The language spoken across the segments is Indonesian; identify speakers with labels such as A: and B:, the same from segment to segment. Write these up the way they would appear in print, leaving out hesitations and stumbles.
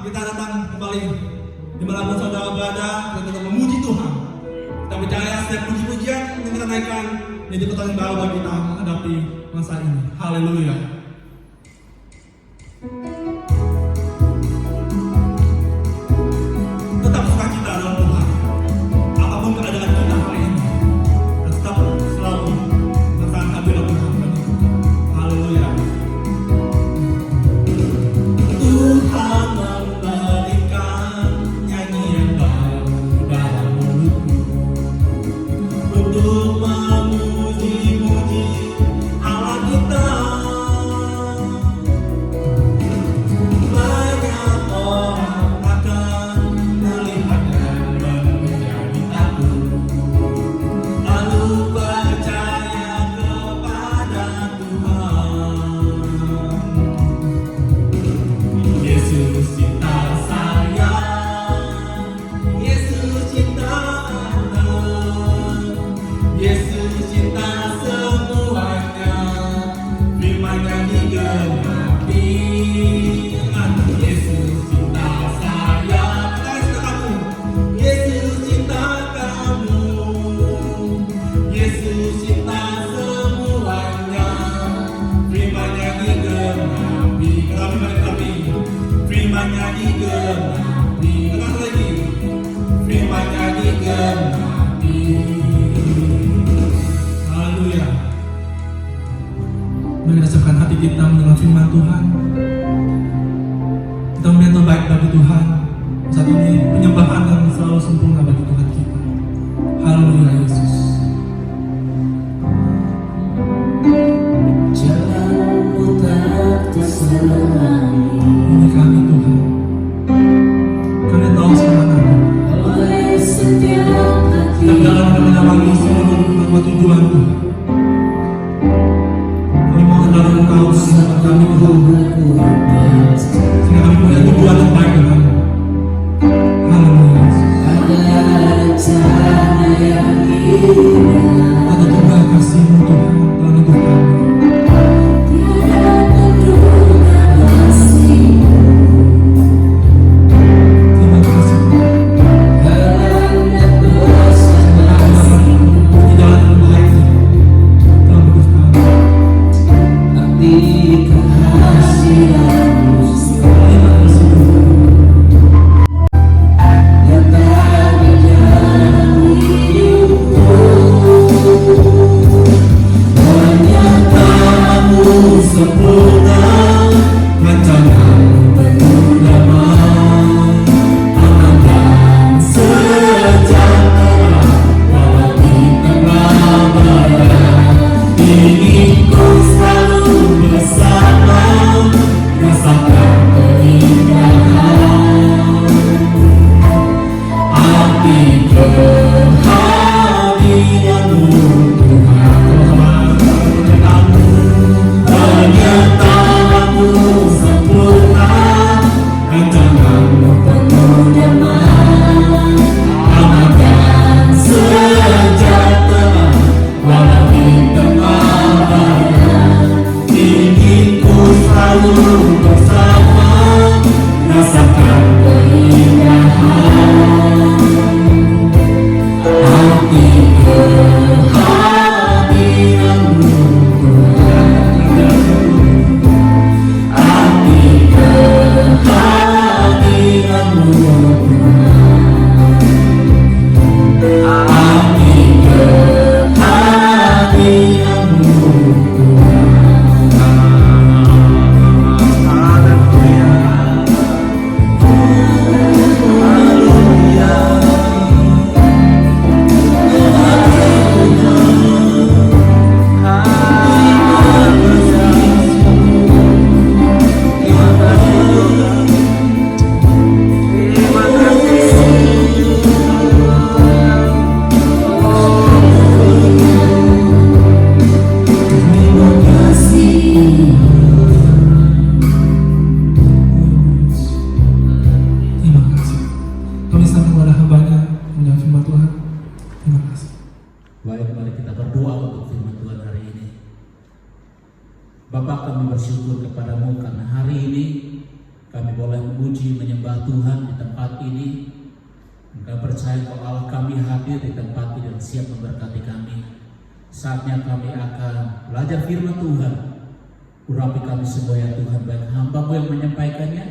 A: kita datang kembali dimanapun saudara berada, kita tetap memuji Tuhan. Kita percaya setiap puji-pujian yang kita naikkan menjadi kekuatan baru bagi kita menghadapi masa ini. Haleluya. Tetap sukacita dalam Tuhan. Apapun keadaan kita hari ini, dan tetap selalu merasakan hadirat Tuhan bagi kita. Haleluya. Tuhan memberikan nyanyian baru dalam mulutku untuk memuji-muji Allah kita. Banyak orang akan melihatnya dan menjadi takut, lalu percaya kepada Tuhan. Yesus cinta saya, Yesus cinta Anda, Yesus cinta semuanya, firman-Nya digenapi. Yesus cinta saya, Yesus cinta kamu, Yesus cinta semuanya, firman-Nya digenapi. Firman-Nya digenapi. Terus lagi, firman-Nya digenapi. Haleluya. Mari kita siapkan hati kita mendengar firman Tuhan. Kita melihat yang baik bagi Tuhan. Saat ini penyembahan yang selalu sempurna bagi Tuhan kita. Haleluya Yesus.
B: Jalanmu tak terselangi
A: Ini kami Tuhan. Kami tahu semana.
B: oleh setiap hati.
A: Dan dalam kami menyambangi seluruh tujuan Tuhan. Kami mohon dalam Engkau menyertai kami Tuhan, sehingga kami punya tujuan yang baik dengan haleluya Yesus.
B: Ada rencana yang indah,
A: Ada Tuhan kasih-Mu Tuhan dalam hidup kami.
B: tiada tandingan kasih-Mu.
A: Terima kasih Tuhan.
B: Hendak bersama-sama
A: Di jalan yang baik dalam hidup kami.
B: arti kehadiran-Mu
A: Terima kasih Tuhan.
B: yang tadi dalam hidupku.
A: Penyertaanmu sempurna, rancangan-Mu penuh damai, aman dan sejahtera, walau di tengah badai. Ingin ku selalu bersama, rasakan keindahan, arti kehadiran-Mu Tuhan. Penyertaanmu sempurna, rancangan-Mu penuh damai, aman dan sejahtera, walau di tengah badai. Ingin ku selalu bersama, rasakan keindahan, arti kehadiran-Mu Tuhan. Arti kehadiran-Mu Tuhan. Arti kehadiran-Mu Tuhan. Haleluya. Haleluya. Terima kasih. Kami serahkan kepada hamba-Nya mendengar firman Tuhan. Terima kasih.
C: Baik, mari kita berdoa untuk firman Tuhan hari ini. Bapa, kami bersyukur kepadamu karena hari ini kami boleh memuji menyembah Tuhan di tempat ini. Kami percaya bahwa Allah kami hadir di tempat ini dan siap memberkati kami. Saatnya kami akan belajar firman Tuhan. Urapi kami semua ya Tuhan, baik hamba-Mu yang menyampaikannya,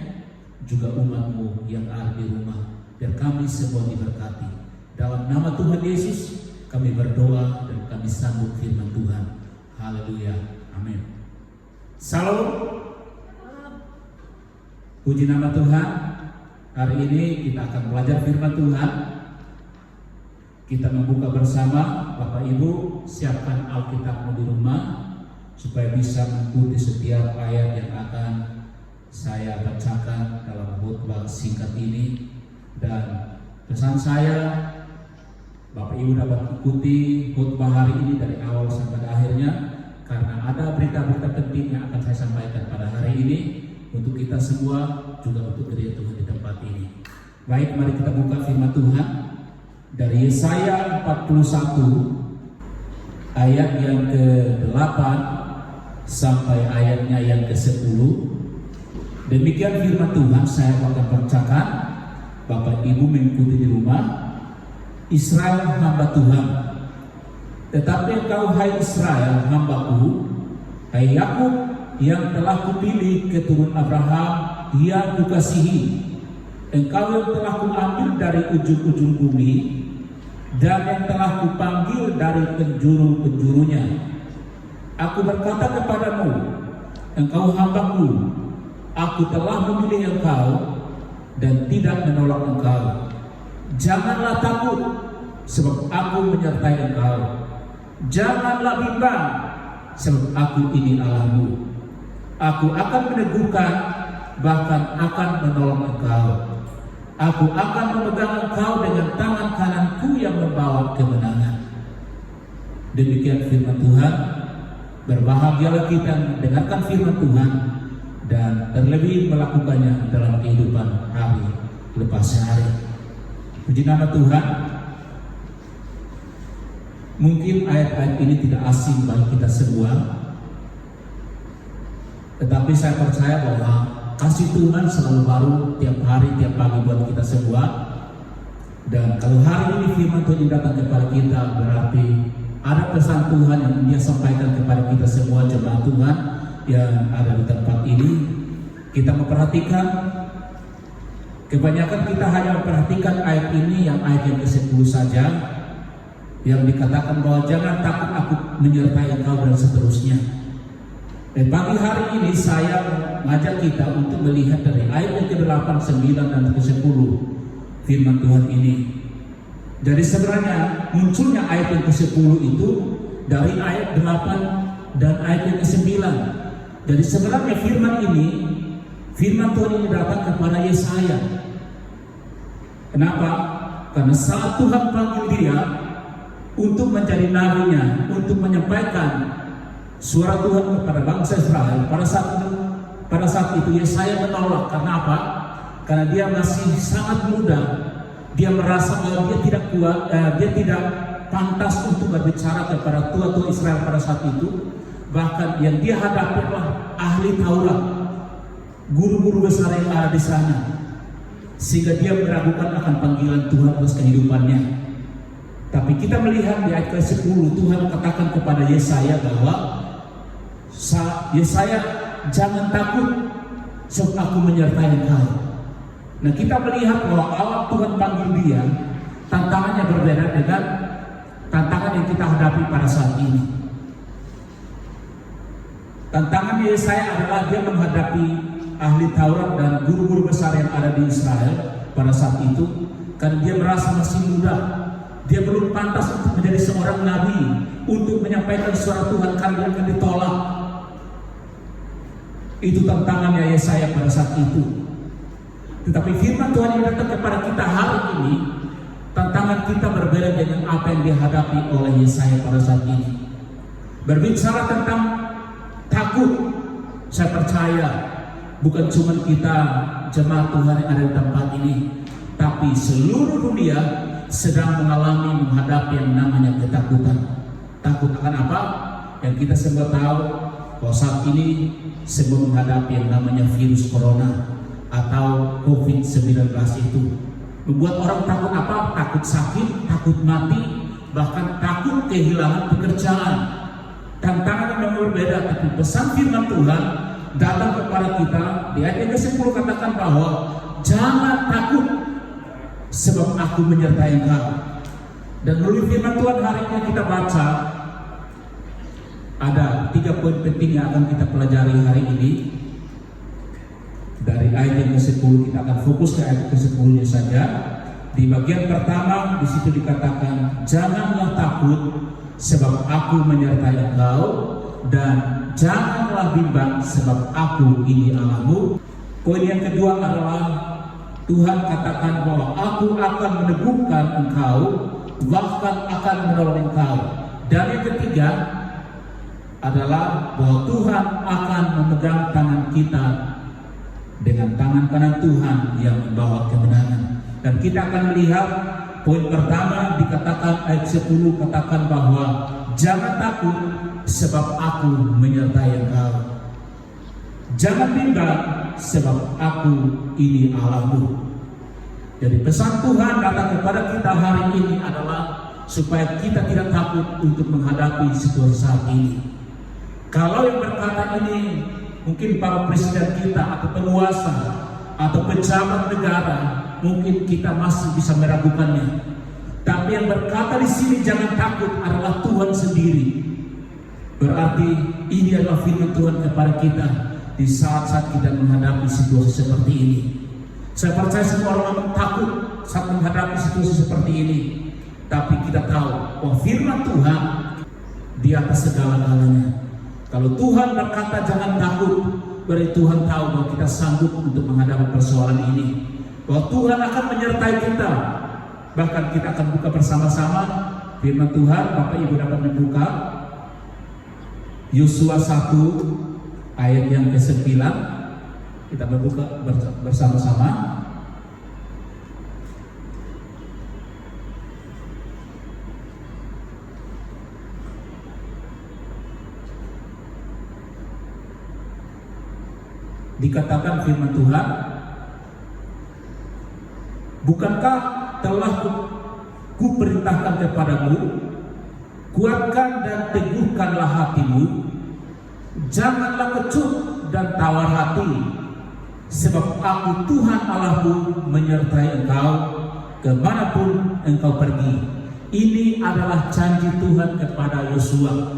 C: juga umat-Mu yang ada di rumah. Biar kami semua diberkati. Dalam nama Tuhan Yesus, kami berdoa dan kami sambut firman Tuhan. Haleluya. Amin. Salam. Puji nama Tuhan. Hari ini kita akan belajar firman Tuhan. Kita membuka bersama. Bapak Ibu, siapkan Alkitabmu di rumah supaya bisa mengikuti setiap ayat yang akan saya bacakan dalam khotbah singkat ini. Dan pesan saya, Bapak Ibu dapat ikuti khotbah hari ini dari awal sampai akhirnya, karena ada berita-berita penting yang akan saya sampaikan pada hari ini untuk kita semua, juga untuk gereja Tuhan di tempat ini. Baik, mari kita buka firman Tuhan dari Yesaya 41 ayat yang ke-8 sampai ayatnya yang ke-10. Demikian firman Tuhan, saya akan bacakan. Bapak Ibu mengikuti di rumah. Israel hamba Tuhan, tetapi engkau hai Israel hambaku, hai Yakub yang telah kupilih keturunan Abraham yang kukasihi, engkau yang telah kuambil dari ujung-ujung bumi dan yang telah kupanggil dari penjuru-penjurunya. Aku berkata kepadamu, engkau hambaku, aku telah memilih engkau dan tidak menolak engkau. Janganlah takut, sebab aku menyertai engkau. Janganlah bimbang, sebab aku ini Allahmu. Aku akan meneguhkan, bahkan akan menolong engkau. Aku akan memegang engkau dengan tangan kananku yang membawa kemenangan. Demikian firman Tuhan. Berbahagialah kita mendengarkan firman Tuhan dan terlebih melakukannya dalam kehidupan hari lepas hari. Puji nama Tuhan. Mungkin ayat-ayat ini tidak asing bagi kita semua, tetapi saya percaya bahwa kasih Tuhan selalu baru tiap hari, tiap pagi buat kita semua. Dan kalau hari ini firman Tuhan datang kepada kita, berarti ada pesan Tuhan yang Dia sampaikan kepada kita semua jemaat Tuhan yang ada di tempat ini. Kita memperhatikan, kebanyakan kita hanya memperhatikan ayat ini, yang ayat yang ke-10 saja, yang dikatakan bahwa jangan takut, aku menyertai engkau, dan seterusnya. Dan pagi hari ini saya mengajak kita untuk melihat dari ayat yang ke-8, 9, dan ke-10 firman Tuhan ini. Jadi sebenarnya munculnya ayat yang ke-10 itu dari ayat 8 dan ayat yang ke-9. Jadi sebenarnya firman Tuhan ini datang kepada Yesaya. Kenapa? Karena saat Tuhan panggil dia untuk menjadi nabinya, untuk menyampaikan suara Tuhan kepada bangsa Israel, pada saat itu Yesaya menolak. Karena apa? Karena dia masih sangat muda. Dia merasa bahwa dia tidak kuat, dia tidak pantas untuk berbicara kepada tua-tua Israel pada saat itu. Bahkan yang dia hadapi adalah ahli Taurat, guru-guru besar yang ada di sana, sehingga dia meragukan akan panggilan Tuhan atas kehidupannya. Tapi kita melihat di ayat ke-10, Tuhan katakan kepada Yesaya bahwa Yesaya, jangan takut, sebab aku menyertai engkau. Nah, kita melihat bahwa awal Tuhan panggil dia, tantangannya berbeda dengan tantangan yang kita hadapi pada saat ini. Tantangan Yesaya adalah dia menghadapi ahli Taurat dan guru-guru besar yang ada di Israel pada saat itu, karena dia merasa masih muda. Dia belum pantas untuk menjadi seorang nabi, untuk menyampaikan suara Tuhan, karena dia akan ditolak. Itu tantangannya Yesaya pada saat itu. Tetapi firman Tuhan yang datang kepada kita hari ini, tantangan kita berbeda dengan apa yang dihadapi oleh Yesaya pada saat ini. Berbicara tentang takut, saya percaya bukan cuma kita jemaat Tuhan yang ada di tempat ini, tapi seluruh dunia sedang menghadapi yang namanya ketakutan. Takut akan apa? Yang kita semua tahu bahwa saat ini semua menghadapi yang namanya virus corona, COVID-19 itu. Membuat orang takut apa? Takut sakit, takut mati, bahkan takut kehilangan pekerjaan. Tantangan yang berbeda, tapi pesan firman Tuhan datang kepada kita di ayat yang ke-10 katakan bahwa jangan takut sebab aku menyertai engkau. Dan melalui firman Tuhan hari ini kita baca ada 3 poin penting yang akan kita pelajari hari ini. Dari ayat yang ke-10 kita akan fokus ke ayat ke-10-nya saja. Di bagian pertama di situ dikatakan janganlah takut sebab aku menyertai engkau, dan janganlah bimbang sebab aku ini Allahmu. Poin yang kedua adalah Tuhan katakan bahwa aku akan meneguhkan engkau, bahkan akan menolong engkau. Dan yang ketiga adalah bahwa Tuhan akan memegang tangan kita dengan tangan kanan Tuhan yang membawa kemenangan. Dan kita akan melihat poin pertama dikatakan ayat 10 katakan bahwa jangan takut sebab aku menyertai engkau. Jangan bimbang sebab aku ini Allahmu. Jadi pesan Tuhan datang kepada kita hari ini adalah supaya kita tidak takut untuk menghadapi situasi saat ini. Kalau yang berkata ini mungkin para presiden kita atau penguasa atau pejabat negara, mungkin kita masih bisa meragukannya. Tapi yang berkata di sini jangan takut adalah Tuhan sendiri. Berarti ini adalah firman Tuhan kepada kita di saat-saat kita menghadapi situasi seperti ini. Saya percaya semua orang takut saat menghadapi situasi seperti ini. Tapi kita tahu bahwa firman Tuhan di atas segala-galanya. Kalau Tuhan berkata jangan takut, berarti Tuhan tahu bahwa kita sanggup untuk menghadapi persoalan ini. Bahwa Tuhan akan menyertai kita. Bahkan kita akan buka bersama-sama firman Tuhan. Bapak Ibu dapat membuka Yosua 1 ayat yang ke-9. Kita membuka bersama-sama. Dikatakan firman Tuhan, bukankah telah kuperintahkan kepadamu, kuatkan dan teguhkanlah hatimu, janganlah kecut dan tawar hati, sebab aku Tuhan Allahmu menyertai engkau kemanapun engkau pergi. Ini adalah janji Tuhan kepada Yosua.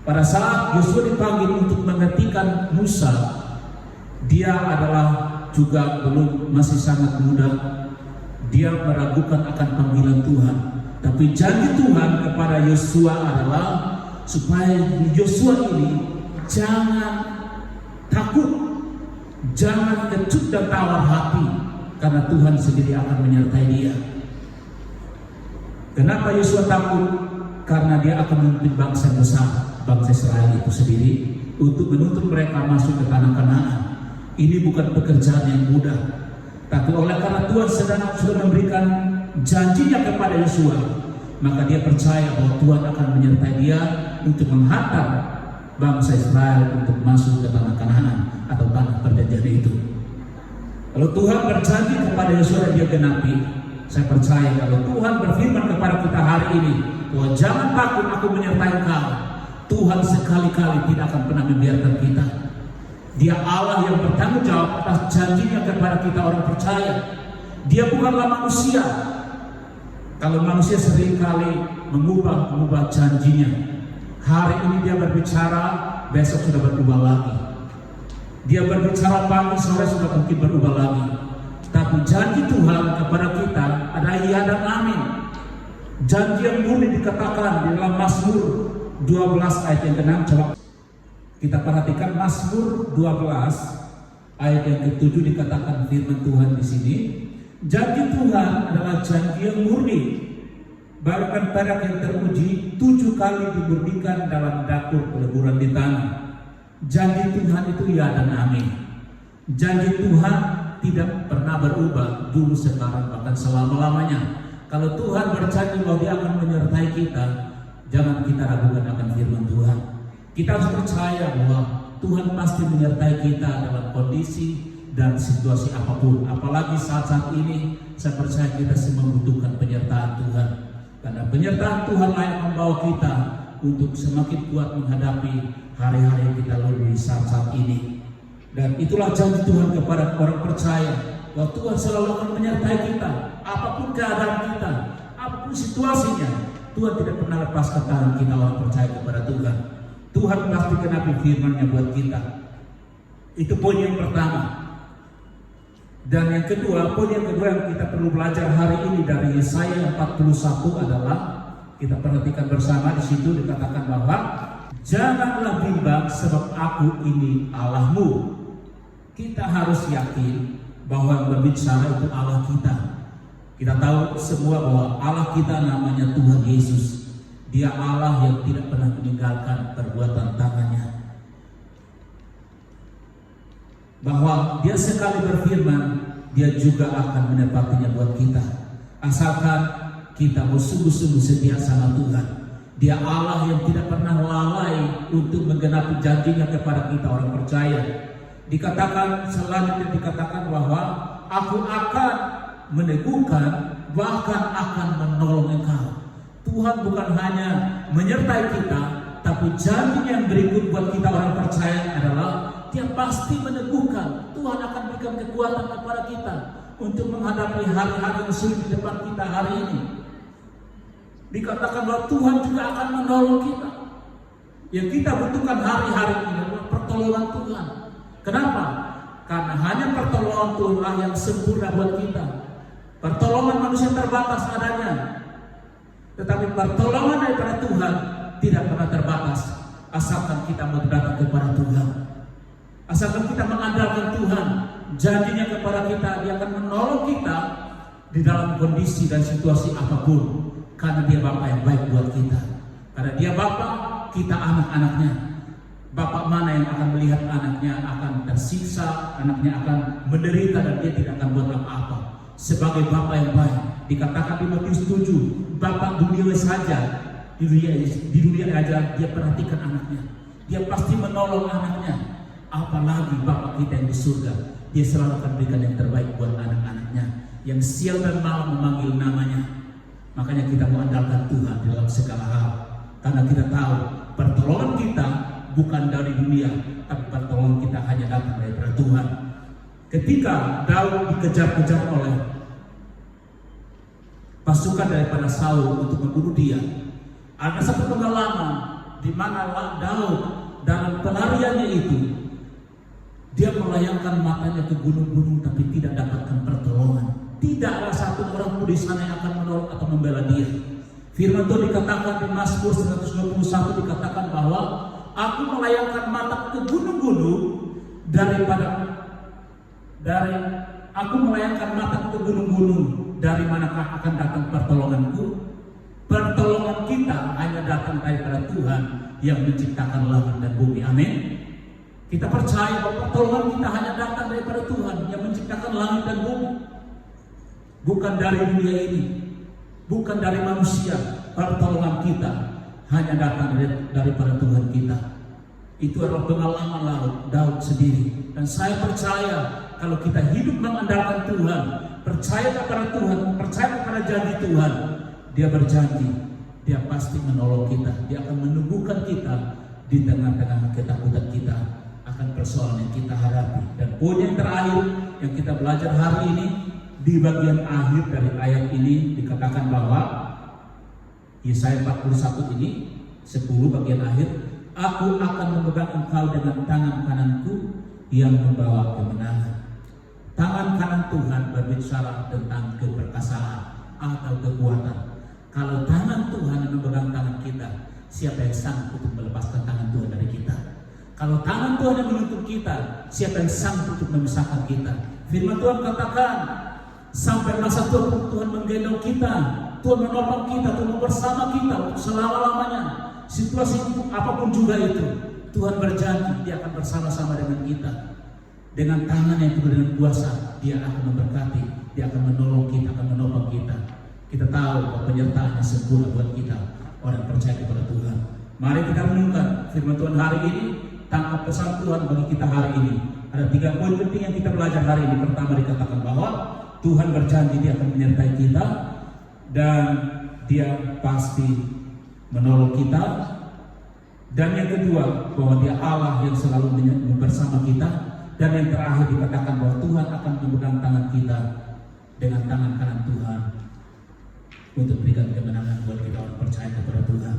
C: Pada saat Yosua dipanggil untuk menghentikan Musa, dia adalah juga masih sangat muda. Dia meragukan akan panggilan Tuhan. Tapi janji Tuhan kepada Yosua adalah supaya Yosua ini jangan takut, jangan kecut dan tawar hati, karena Tuhan sendiri akan menyertai dia. Kenapa Yosua takut? Karena dia akan memimpin bangsa besar, bangsa Israel itu sendiri, untuk menuntun mereka masuk ke tanah Kanaan. Ini bukan pekerjaan yang mudah, tapi oleh karena Tuhan sudah memberikan janjinya kepada Yosua, maka dia percaya bahwa Tuhan akan menyertai dia untuk menghantar bangsa Israel untuk masuk ke tanah Kanaan atau tanah perjanjian itu. Kalau Tuhan berjanji kepada Yosua dan dia genapi, saya percaya kalau Tuhan berfirman kepada kita hari ini bahwa jangan takut, aku menyertai engkau, Tuhan sekali-kali tidak akan pernah membiarkan kita. Dia Allah yang bertanggung jawab atas janjinya kepada kita orang percaya. Dia bukanlah manusia. Kalau manusia seringkali mengubah janjinya. Hari ini dia berbicara, besok sudah berubah lagi. Dia berbicara pagi, sore sudah mungkin berubah lagi. Tapi janji Tuhan kepada kita adalah iya dan amin. Janji yang murni dikatakan di dalam Mazmur 12 ayat yang ke-6. Coba kita perhatikan Mazmur 12 ayat yang ke-7 dikatakan firman Tuhan di sini. Janji Tuhan adalah janji yang murni. Bahkan perak yang teruji 7 kali dimurnikan dalam dapur peleburan di tanah. Janji Tuhan itu ya dan amin. Janji Tuhan tidak pernah berubah, dulu, sekarang, bahkan selama-lamanya. Kalau Tuhan berjanji bahwa dia akan menyertai kita, jangan kita ragukan akan firman Tuhan. Kita harus percaya bahwa Tuhan pasti menyertai kita dalam kondisi dan situasi apapun. Apalagi saat-saat ini saya percaya kita semua membutuhkan penyertaan Tuhan. Karena penyertaan Tuhan lah yang membawa kita untuk semakin kuat menghadapi hari-hari yang kita lalui saat-saat ini. Dan itulah janji Tuhan kepada orang percaya, bahwa Tuhan selalu akan menyertai kita, apapun keadaan kita, apapun situasinya. Tuhan tidak pernah lepaskan tangan kita orang percaya kepada Tuhan. Tuhan pasti genapi firman-Nya buat kita. Itu poin yang pertama. Dan yang kedua, poin yang kedua yang kita perlu belajar hari ini dari Yesaya 41 adalah, kita perhatikan bersama, di situ dikatakan bahwa janganlah bimbang sebab aku ini Allahmu. Kita harus yakin bahwa yang berbicara itu Allah kita. Kita tahu semua bahwa Allah kita namanya Tuhan Yesus. Dia Allah yang tidak pernah meninggalkan perbuatan tangannya. Bahwa dia sekali berfirman, dia juga akan menepatinya buat kita. Asalkan kita mau sungguh-sungguh setia sama Tuhan. Dia Allah yang tidak pernah lalai untuk menggenapi janjinya kepada kita orang percaya. Dikatakan selanjutnya, dikatakan bahwa aku akan meneguhkan, bahkan akan menolong engkau. Tuhan bukan hanya menyertai kita, tapi janji yang berikut buat kita orang percaya adalah dia pasti meneguhkan. Tuhan akan berikan kekuatan kepada kita untuk menghadapi hari-hari yang sulit di depan kita hari ini. Dikatakan bahwa Tuhan juga akan menolong kita. Yang kita butuhkan hari-hari ini adalah pertolongan Tuhan. Kenapa? Karena hanya pertolongan Tuhan yang sempurna buat kita. Pertolongan manusia terbatas adanya, tetapi pertolongan daripada Tuhan tidak pernah terbatas. Asalkan kita mau datang kepada Tuhan, asalkan kita mengandalkan Tuhan, janjinya kepada kita, dia akan menolong kita di dalam kondisi dan situasi apapun. Karena dia Bapa yang baik buat kita. Karena dia Bapa, kita anak-anaknya. Bapak mana yang akan melihat anaknya akan tersiksa, anaknya akan menderita, dan dia tidak akan buat apa-apa. Sebagai Bapa yang baik, dikatakan di Matius 7, Bapak dunia saja, di dunia aja dia perhatikan anaknya. Dia pasti menolong anaknya. Apalagi Bapak kita yang di surga, dia selalu akan berikan yang terbaik buat anak-anaknya yang siang dan malam memanggil namanya. Makanya kita mengandalkan Tuhan dalam segala hal, karena kita tahu pertolongan kita bukan dari dunia, tapi pertolongan kita hanya datang dari Tuhan. Ketika Daud dikejar-kejar oleh pasukan daripada Saul untuk membunuh dia, ada satu pengalaman di mana Daud dalam pelariannya itu dia melayangkan matanya ke gunung-gunung tapi tidak dapatkan pertolongan. Tidak ada satu orang pun di sana yang akan menolong atau membela dia. Firman Tuhan dikatakan di Mazmur 121, dikatakan bahwa aku melayangkan mata ke gunung-gunung aku melayangkan mata ke gunung-gunung, dari manakah akan datang pertolonganku? Pertolongan kita hanya datang daripada Tuhan yang menciptakan langit dan bumi. Amin. Kita percaya bahwa pertolongan kita hanya datang daripada Tuhan yang menciptakan langit dan bumi. Bukan dari dunia ini, bukan dari manusia. Pertolongan kita hanya datang daripada Tuhan kita. Itu adalah pengalaman Daud sendiri. Dan saya percaya kalau kita hidup mengandalkan Tuhan, percaya kepada Tuhan, percaya kepada janji Tuhan, dia berjanji, dia pasti menolong kita. Dia akan meneguhkan kita di tengah-tengah ketakutan kita akan persoalan yang kita hadapi. Dan poin yang terakhir yang kita belajar hari ini, di bagian akhir dari ayat ini dikatakan bahwa Yesaya 41 ini 10 bagian akhir, aku akan memegang engkau dengan tangan kananku yang membawa kemenangan. Tangan kanan Tuhan berbicara tentang keperkasaan atau kekuatan. Kalau tangan Tuhan yang memegang tangan kita, siapa yang sanggup untuk melepaskan tangan Tuhan dari kita? Kalau tangan Tuhan yang menuntun kita, siapa yang sanggup untuk memisahkan kita? Firman Tuhan katakan, sampai masa Tuhan menggendong kita, Tuhan menolong kita, Tuhan bersama kita untuk selama-lamanya. Situasi apapun juga itu, Tuhan berjanji dia akan bersama-sama dengan kita. Dengan tangan yang penuh dengan kuasa, dia akan memberkati, dia akan menolong kita, akan menopang kita. Kita tahu bahwa penyertaan yang sempurna buat kita, orang percaya kepada Tuhan. Mari kita renungkan firman Tuhan hari ini, tangkap pesan Tuhan bagi kita hari ini. Ada 3 poin penting yang kita belajar hari ini. Pertama, dikatakan bahwa Tuhan berjanji Dia akan menyertai kita dan Dia pasti menolong kita. Dan yang kedua, bahwa Dia Allah yang selalu bersama kita. Dan yang terakhir dikatakan bahwa Tuhan akan memegang tangan kita dengan tangan kanan Tuhan untuk berikan kemenangan buat kita orang percaya kepada Tuhan.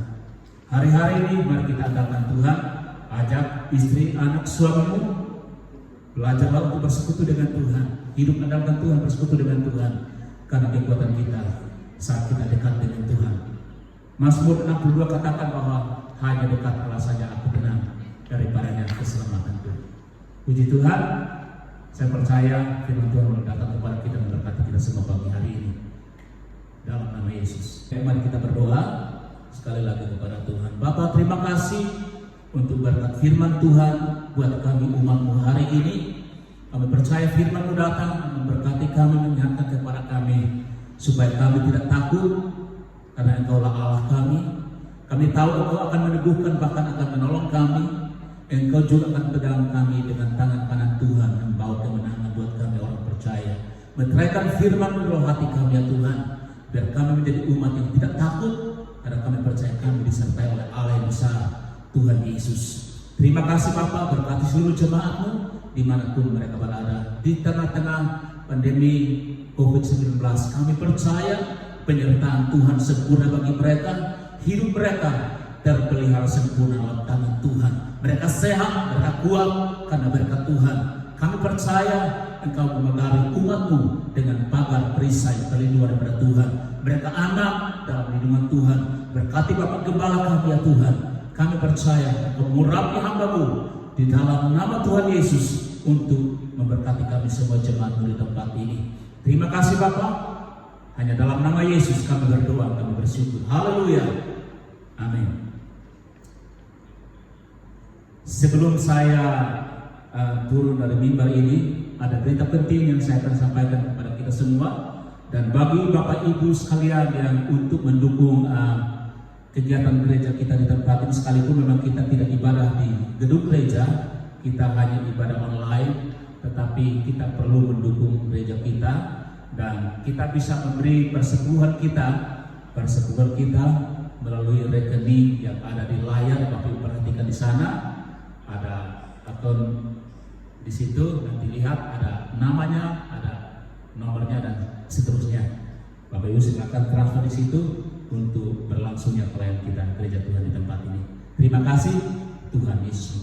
C: Hari-hari ini mari kita andalkan Tuhan. Ajak istri, anak, suamimu, belajarlah untuk bersekutu dengan Tuhan. Hidup andalkan Tuhan, bersekutu dengan Tuhan, karena kekuatan kita saat kita dekat dengan Tuhan. Mazmur 62 katakan bahwa hanya dekat Allah saja aku tenang, daripadanya keselamatanku. Puji Tuhan, saya percaya firman Tuhan datang kepada kita memberkati kita semua pagi hari ini. Dalam nama Yesus. Mari kita berdoa sekali lagi kepada Tuhan. Bapa, terima kasih untuk berkat firman Tuhan buat kami umat-Mu hari ini. Kami percaya firman-Mu datang memberkati kami, mengingatkan kepada kami supaya kami tidak takut, karena Engkau-lah Allah kami. Kami tahu Engkau akan meneguhkan, bahkan akan menolong kami. Engkau juga akan pegang kami dengan tangan kanan Tuhan, membawa kemenangan buat kami orang percaya. Meteraikan firman-Mu dalam hati kami ya Tuhan, biar kami menjadi umat yang tidak takut, karena kami percaya kami disertai oleh Allah yang besar, Tuhan Yesus. Terima kasih Bapa, berkati seluruh jemaat-Mu dimanapun mereka berada. Di tengah-tengah pandemi COVID-19, kami percaya penyertaan Tuhan sempurna bagi mereka. Hidup mereka terpelihara sempurna dalam tangan Tuhan. Mereka sehat, mereka kuat karena berkat Tuhan. Kami percaya Engkau memegari umat-Mu dengan pagar perisai perlindungan daripada Tuhan. Mereka anak dalam lindungan Tuhan. Berkati Bapak Gembala kami ya Tuhan. Kami percaya Engkau mengurapi hamba-Mu di dalam nama Tuhan Yesus untuk memberkati kami semua jemaat-Mu di tempat ini. Terima kasih Bapak. Hanya dalam nama Yesus kami berdoa, kami bersyukur. Haleluya. Amin. Sebelum saya turun dari mimbar ini, ada berita penting yang saya akan sampaikan kepada kita semua. Dan bagi Bapak Ibu sekalian yang untuk mendukung kegiatan gereja kita di tempat ini, sekalipun memang kita tidak ibadah di gedung gereja, kita hanya ibadah online, tetapi kita perlu mendukung gereja kita. Dan kita bisa memberi persepuluhan kita melalui rekening yang ada di layar. Bapak Ibu perhatikan di sana ada akun, di situ nanti lihat ada namanya, ada nomornya dan seterusnya. Bapak Ibu silakan transfer di situ untuk berlangsungnya pelayanan kita gereja Tuhan di tempat ini. Terima kasih, Tuhan Yesus.